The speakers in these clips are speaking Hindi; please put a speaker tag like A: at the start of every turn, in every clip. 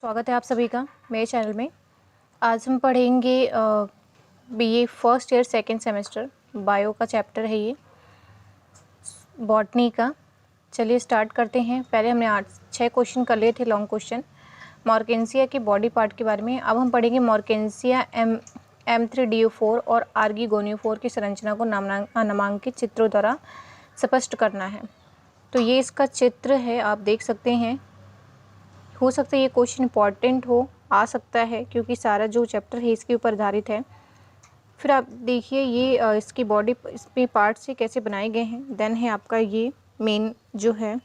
A: स्वागत है आप सभी का मेरे चैनल में। आज हम पढ़ेंगे BA first year second semester bio का चैप्टर है ये, बॉटनी का। चलिए स्टार्ट करते हैं। पहले हमने 6 क्वेश्चन कर लिए थे, लॉन्ग क्वेश्चन मॉर्केंसिया के बॉडी पार्ट के बारे में। अब हम पढ़ेंगे मॉर्केंसिया M3DO4 और आर्गीगोनियोफोर की संरचना को नामांकित चित्रों द्वारा स्पष्ट करना है। तो ये इसका चित्र है, आप देख सकते हैं। हो सकता है ये क्वेश्चन इंपॉर्टेंट हो, आ सकता है, क्योंकि सारा जो चैप्टर है इसके ऊपर आधारित है। फिर आप देखिए ये इसकी बॉडी इसमें पार्ट से कैसे बनाए गए हैं। देन है आपका ये मेन जो है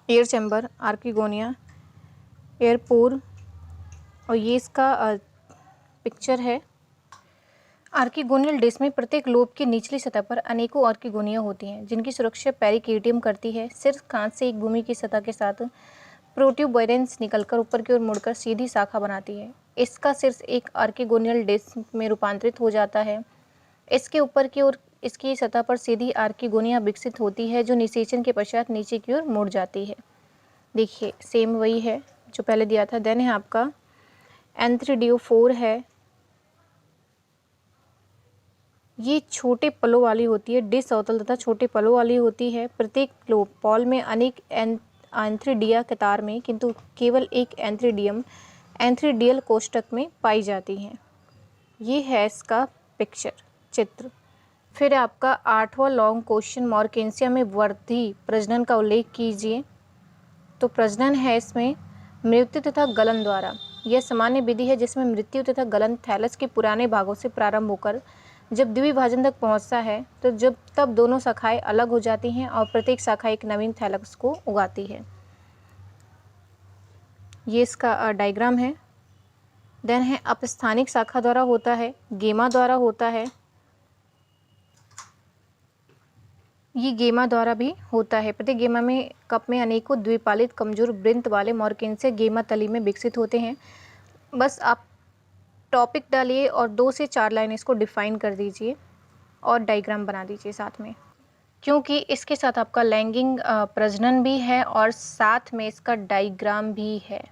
A: एयर चैम्बर, आर्किगोनिया, एयरपोर, और ये इसका पिक्चर है। आर्किगोनियल डिस्क में प्रत्येक लोब की निचली सतह पर अनेकों आर्किगोनिया होती हैं, जिनकी सुरक्षा पेरिकेडियम करती है। सिर्फ कांच से एक भूमि की सतह के साथ प्रोट्यूबरेंस निकलकर ऊपर की ओर मुड़कर सीधी शाखा बनाती है। इसका शीर्ष एक आर्किगोनियल डिस्क में रूपांतरित हो जाता है। इसके ऊपर की ओर इसकी सतह पर सीधी आर्किगोनिया विकसित होती है, जो निषेचन के पश्चात नीचे की ओर मुड़ जाती है। देखिए सेम वही है जो पहले दिया था। देन है आपका N3DO4 है। ये छोटे पलों वाली होती है, डिश अवतल तथा छोटे पलों वाली होती है। प्रत्येक लोब पॉल में अनेक एंथ्रीडिया कतार में, किंतु केवल एक एंथ्रीडियम एंथ्रीडियल कोष्ठक में पाई जाती हैं। ये है इसका पिक्चर, चित्र। फिर आपका 8वां लॉन्ग क्वेश्चन, मॉर्केंसिया में वृद्धि प्रजनन का उल्लेख कीजिए। तो प्रजनन है इसमें मृत्यु तथा गलन द्वारा। यह सामान्य विधि है जिसमें मृत्यु तथा गलन थैलस के पुराने भागों से प्रारंभ होकर जब द्विभाजन तक पहुंचता है तो तब दोनों शाखाएं अलग हो जाती हैं और प्रत्येक शाखा एक नवीन थैलस को उगाती है। ये इसका डायग्राम है। देन है अपस्थानिक शाखा द्वारा होता है, गेमा द्वारा होता है। ये गेमा द्वारा भी होता है। प्रत्येक गेमा में कप में अनेकों द्विपालित कमजोर वृंत वाले मॉर्केंसिया गेमा तली में विकसित होते हैं। बस आप टॉपिक डालिए और 2 से 4 लाइन इसको डिफाइन कर दीजिए और डायग्राम बना दीजिए साथ में, क्योंकि इसके साथ आपका लैंगिक प्रजनन भी है और साथ में इसका डायग्राम भी है।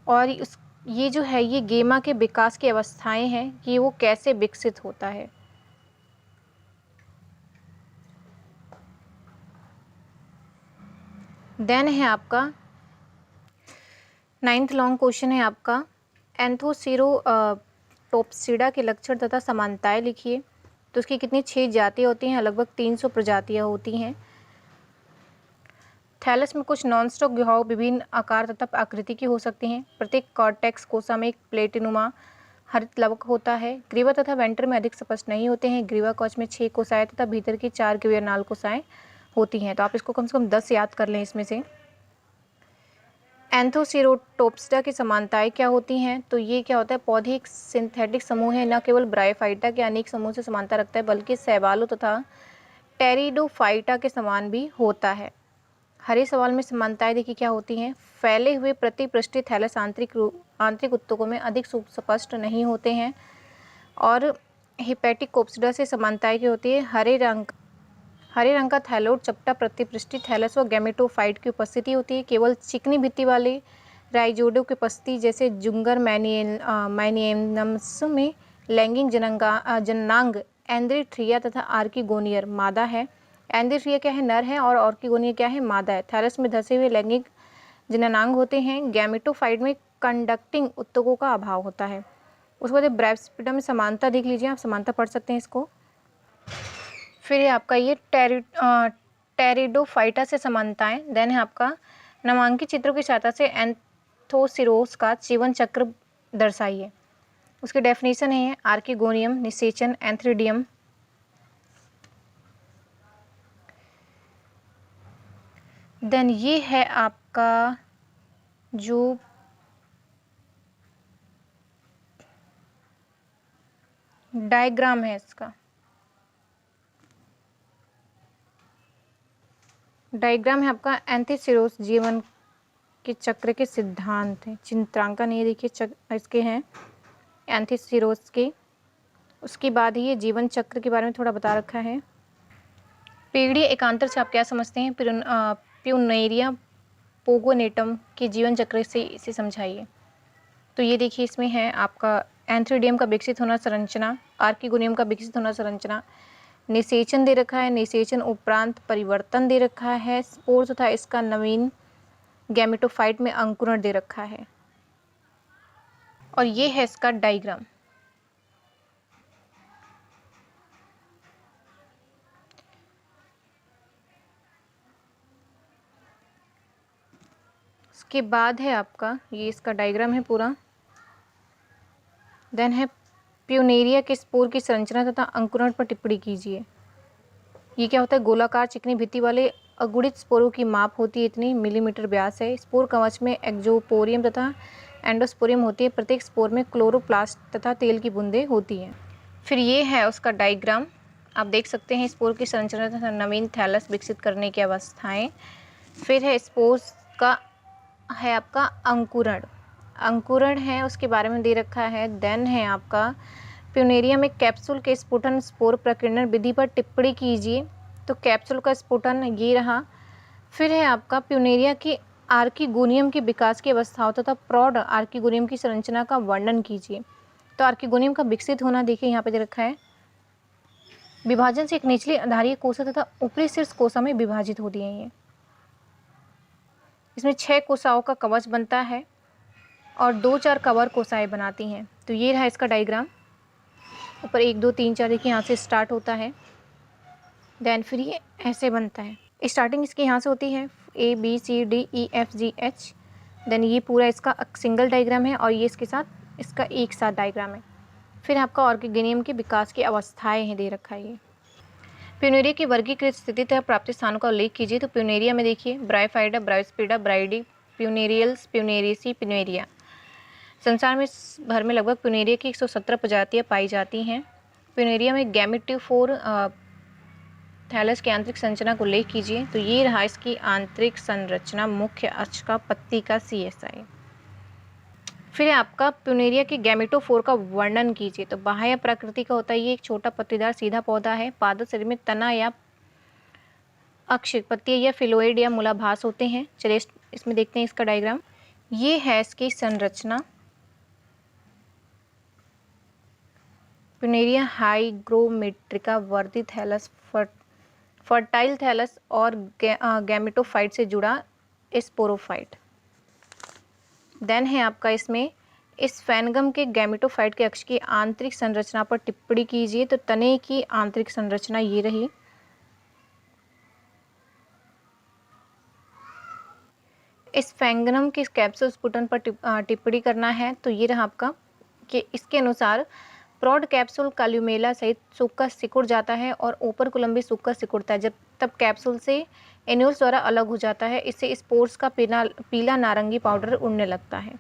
A: और ये जो है ये गेमा के विकास की अवस्थाएं हैं कि वो कैसे विकसित होता है। देन है आपका 9th लॉन्ग क्वेश्चन है आपका एंथोसिरोटोप्सिडा के लक्षण तथा समानताएं लिखिए। तो उसकी कितनी 6 जातियाँ होती हैं, लगभग 300 प्रजातियाँ होती हैं। थैलस में कुछ नॉन स्टॉप गुहाओं विभिन्न आकार तथा आकृति की हो सकती हैं। प्रत्येक कॉर्टेक्स कोसा में एक प्लेटिनुमा हरित लवक होता है। ग्रीवा तथा वेंटर में अधिक स्पष्ट नहीं होते हैं। ग्रीवा कवच में 6 कोशाएं तथा भीतर की 4 ग्रीवानाल कोशाएं होती हैं। तो आप इसको कम से कम 10 याद कर लें इसमें से। एंथोसिरोटोप्सिडा की समानताएं क्या होती हैं? तो ये क्या होता है, पौधे एक सिंथेटिक समूह है, न केवल ब्रायोफाइटा के अनेक समूह से समानता रखता है बल्कि शैवालों तथा टेरिडोफाइटा के समान भी होता है। हरे सवाल में समानताएं देखिए क्या होती हैं। फैले हुए प्रतिपृष्ठीय थैलस आंतरिक उत्तकों में अधिक स्पष्ट नहीं होते हैं। और हिपैटिकोप्सिडा से समानताएं क्या होती है, हरे रंग का थैलोड चपटा प्रतिपृष्ठीय थैलस व गैमेटोफाइट की उपस्थिति होती है। केवल चिकनी भित्ति वाले राइजोडो की उपस्थिति जैसे जुंगर मैनियनम्स में लैंगिक जननांग एंड्रीथ्रिया तथा आर्किगोनियर मादा है। एंड्रीथ्रिया क्या है, नर है, और आर्किगोनियर क्या है, मादा है। थैलस में धसे हुए लैंगिक जननांग होते हैं। गैमेटोफाइट में कंडक्टिंग उत्तकों का अभाव होता है। उसके बाद ब्रायोस्पिडा में समानता देख लीजिए, आप समानता पढ़ सकते हैं इसको। फिर है आपका ये टेरिडोफाइटा से समानताएं। देन है आपका नामांकित चित्रों की सहायता से एंथोसिरोस का जीवन चक्र दर्शाइए। उसकी डेफिनेशन है आर्किगोनियम, निषेचन, एंथ्रीडियम। देन ये है आपका जो डायग्राम है, इसका डायग्राम है आपका एंथोसिरोस जीवन के चक्र के सिद्धांत हैं। चित्रांकन ये देखिए इसके हैं एंथोसिरोस के। उसके बाद ही ये जीवन चक्र के बारे में थोड़ा बता रखा है। पीढ़ी एकांतर से आप क्या समझते हैं? प्यूनेरिया पोगोनेटम के जीवन चक्र से इसे समझाइए। तो ये देखिए इसमें है आपका एंथ्रीडियम का विकसित होना संरचना, आर्किगोनियम का विकसित होना संरचना, निषेचन दे रखा है, निषेचन उपरांत परिवर्तन दे रखा है, स्पोर तथा इसका नवीन गैमेटोफाइट में अंकुरण दे रखा है। और ये है इसका डायग्राम। इसके बाद है आपका ये इसका डायग्राम है पूरा। देन है प्यूनेरिया के स्पोर की संरचना तथा अंकुरण पर टिप्पणी कीजिए। ये क्या होता है, गोलाकार चिकनी भित्ति वाले अगुणित स्पोरों की माप होती है इतनी मिलीमीटर व्यास है। स्पोर कवच में एक्सोपोरियम तथा एंडोस्पोरियम होती है। प्रत्येक स्पोर में क्लोरोप्लास्ट तथा तेल की बूंदें होती हैं। फिर ये है उसका डायग्राम, आप देख सकते हैं स्पोर की संरचना तथा नवीन थैलस विकसित करने की अवस्थाएं। फिर है स्पोर्स का है आपका अंकुरण, अंकुरण है उसके बारे में दे रखा है। देन है आपका प्यूनेरिया में कैप्सूल के स्फुटन स्पोर प्रकीर्णन विधि पर टिप्पणी कीजिए। तो कैप्सूल का स्फुटन ये रहा। फिर है आपका प्यूनेरिया की आर्किगोनियम के विकास की अवस्थाओं तथा प्रौढ़ आर्किगोनियम की संरचना का वर्णन कीजिए। तो आर्किगोनियम का विकसित होना देखिए यहाँ पे दे रखा है। विभाजन से एक निचली आधारीय कोशिका तथा ऊपरी शीर्ष कोशिका में विभाजित होती है। ये इसमें 6 कोशिकाओं का कवच बनता है और 2-4 कवर कोशिकाएं बनाती हैं। तो ये रहा इसका डायग्राम। ऊपर 1 2 3 4 देखिए यहाँ से स्टार्ट होता है। देन फिर ये ऐसे बनता है। स्टार्टिंग इसकी यहाँ से होती है ABCDEFGH। देन ये पूरा इसका सिंगल डायग्राम है और ये इसके साथ इसका एक साथ डायग्राम है। फिर आपका ऑर्किगोनियम के विकास की अवस्थाएं हैं दे रखा है। ये प्यूनेरिया की वर्गीकृत स्थिति तथा प्राप्ति स्थानों का उल्लेख कीजिए। तो प्यूनेरिया में देखिए ब्रायोफाइटा, ब्रायोस्पिडा, ब्राइडी, प्यूनेरियल्स, प्यूनेरियसी, प्यूनेरिया। संसार में भर में लगभग प्यूनेरिया की 117 प्रजातियां पाई जाती हैं। प्यूनेरिया में गैमेटोफोर थैलस की आंतरिक संरचना को उल्लेख कीजिए। तो ये रहा इसकी आंतरिक संरचना, मुख्य अक्ष का, पत्ती का, CSI। फिर आपका प्यूनेरिया के गैमेटोफोर का वर्णन कीजिए। तो बाह्य प्रकृति का होता है, ये एक छोटा पत्तीदार सीधा पौधा है। पादप शरीर में तना या अक्ष पत्ती या फिलोइड या मूलाभास होते हैं। चलिए इसमें देखते हैं इसका डायग्राम। ये है इसकी संरचना। प्यूनेरिया हाइग्रोमेट्रिका वर्दी थैलस, फर्टाइल थैलस और गैमेटोफाइट से जुड़ा स्पोरोफाइट। देन है आपका इसमें इस फैनगम के गैमेटोफाइट के अक्ष की आंतरिक संरचना पर टिप्पणी कीजिए। तो तने की आंतरिक संरचना ये रही। इस फैंगनम के कैप्सूल स्फुटन पर टिप्पणी करना है। तो ये रहा आपका कि इसके अनुसार प्रौढ़ कैप्सूल काल्यूमेला सहित सूखकर सिकुड़ जाता है और ऊपर कुलम्बी सूखकर सिकुड़ता है। जब तब कैप्सूल से एन्यूल्स द्वारा अलग हो जाता है। इससे स्पोर्स का पीला नारंगी पाउडर उड़ने लगता है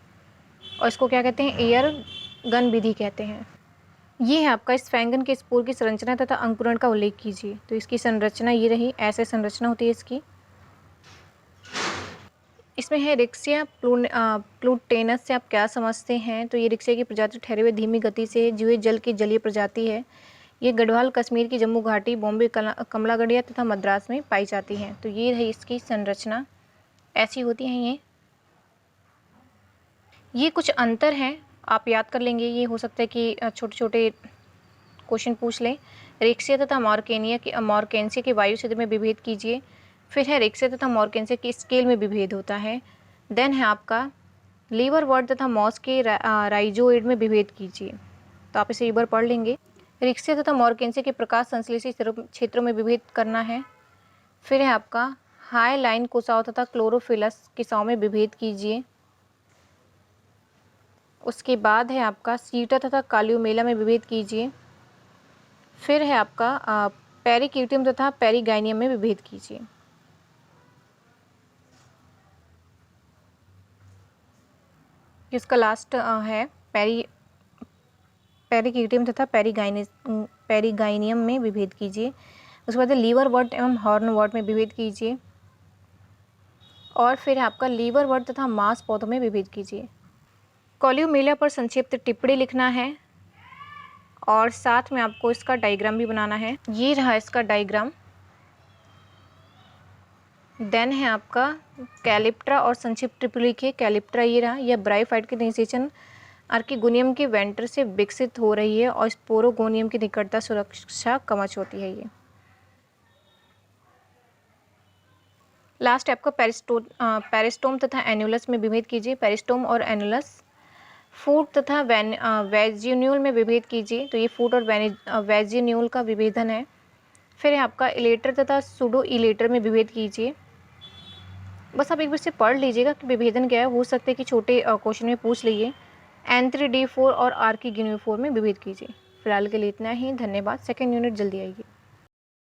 A: और इसको क्या कहते हैं, एयर गन विधि कहते हैं। ये है आपका इस फैंगन के स्पोर की संरचना तथा अंकुरण का उल्लेख कीजिए। तो इसकी संरचना ये रही, ऐसे संरचना होती है इसकी। इसमें है रिक्सिया प्लूटेनस से आप क्या समझते हैं। तो ये रिक्सिया की प्रजाति ठहरे हुए धीमी गति से जीवे जल की जलीय प्रजाति है। ये गढ़वाल, कश्मीर की जम्मू घाटी, बॉम्बे, कमलागढ़िया तथा मद्रास में पाई जाती हैं। तो ये रही इसकी संरचना, ऐसी होती हैं ये कुछ अंतर हैं, आप याद कर लेंगे। ये हो सकता है कि छोटे छोटे क्वेश्चन पूछ लें। रिक्सिया तथा मॉर्केंसिया के वायु क्षेत्र में विभेद कीजिए। फिर है रिक्सिया तथा मॉर्केंसिया की स्केल में विभेद होता है। देन है आपका लीवर वर्ड तथा मॉस के राइजोइड में विभेद कीजिए। तो आप इसे एक बार पढ़ लेंगे। रिक्सिया तथा मॉर्केंसिया के प्रकाश संश्लेषी क्षेत्रों में विभेद करना है। फिर है आपका हाई लाइन कोशिकाओं तथा क्लोरोफिलस कोशिकाओं में विभेद कीजिए। उसके बाद है आपका सीटा तथा काल्यूमेला में विभेद कीजिए। फिर है आपका पेरिक्यूटियम तथा पेरिगाइनियम में विभेद कीजिए। इसका लास्ट है पेरिक्यूटियम तथा पेरिगाइनियम में विभेद कीजिए। उसके बाद लीवर वर्ड एवं हॉर्न वर्ड में विभेद कीजिए। और फिर आपका लीवर वर्ड तथा मांस पौधों में विभेद कीजिए। कॉल्यूमेला पर संक्षिप्त टिप्पणी लिखना है और साथ में आपको इसका डायग्राम भी बनाना है। ये रहा इसका डायग्राम। देन है आपका कैलिप्ट्रा और संक्षिप्त ट्रिप्लिके। कैलिप्ट्रा ये रहा, यह ब्राइफाइट के निषेचन आर्कीगोनियम के वेंटर से विकसित हो रही है और स्पोरोगोनियम की निकटता सुरक्षा कवच होती है ये। लास्ट आपका पेरिस्टोम तथा एन्युलस में विभेद कीजिए। पेरिस्टोम और एन्युलस। फूट तथा वेजिन्यूल में विभेद कीजिए। तो ये फूट और वेजिन्यूल का विभेदन है। फिर है आपका इलेटर तथा सूडो इलेटर में विभेद कीजिए। बस आप एक बार से पढ़ लीजिएगा कि विभेदन क्या है, हो सकता है कि छोटे क्वेश्चन में पूछ लीजिए। N3D4 और आर्कीगोनियोफोर में विभेद कीजिए। फिलहाल के लिए इतना ही, धन्यवाद। सेकेंड यूनिट जल्दी आएगी।